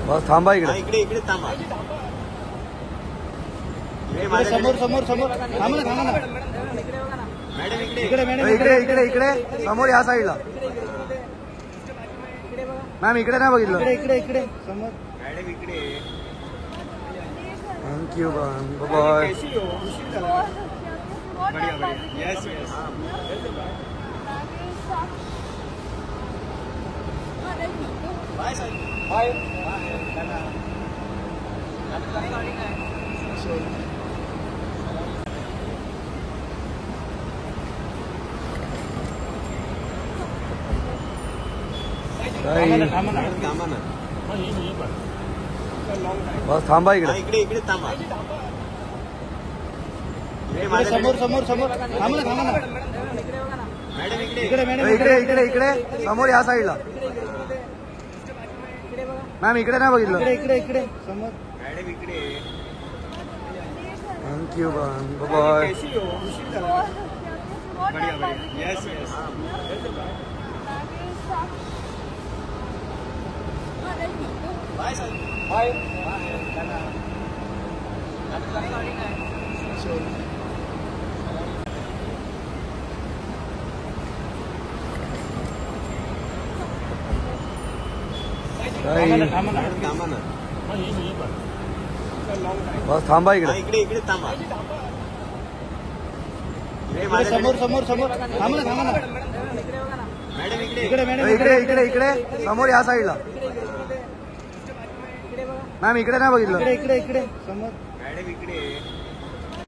बस थांबा इकडे इकडे इकडे थांबा समोर समोर समोर थांबा ना थांबा ना मॅडम इकडे इकडे इकडे इकडे इकडे समोर या साईडला मॅम इकडे नाही बघितलं इकडे इकडे इकडे समोर मॅडम इकडे thank you ma'am bye yes yes bye sir bye थांबा ना बस थांबा इकडे इकडे इकडे थांबा समोर समोर समोर थांबा ना थांबा ना मॅडम इकडे इकडे इकडे इकडे समोर या साईडला मॅम इकडे नाही बघितलं इकडे इकडे इकडे समोर मॅडम इकडे thank you ma'am bye yes yes bye sir bye थांबा ना बस थांबा इकडे इकडे इकडे थांबा समोर समोर समोर थांबा ना थांबा ना मॅडम इकडे इकडे इकडे इकडे समोर या साईडला मॅम इकडे नाही बघितलं इकडे इकडे इकडे समोर मॅडम इकडे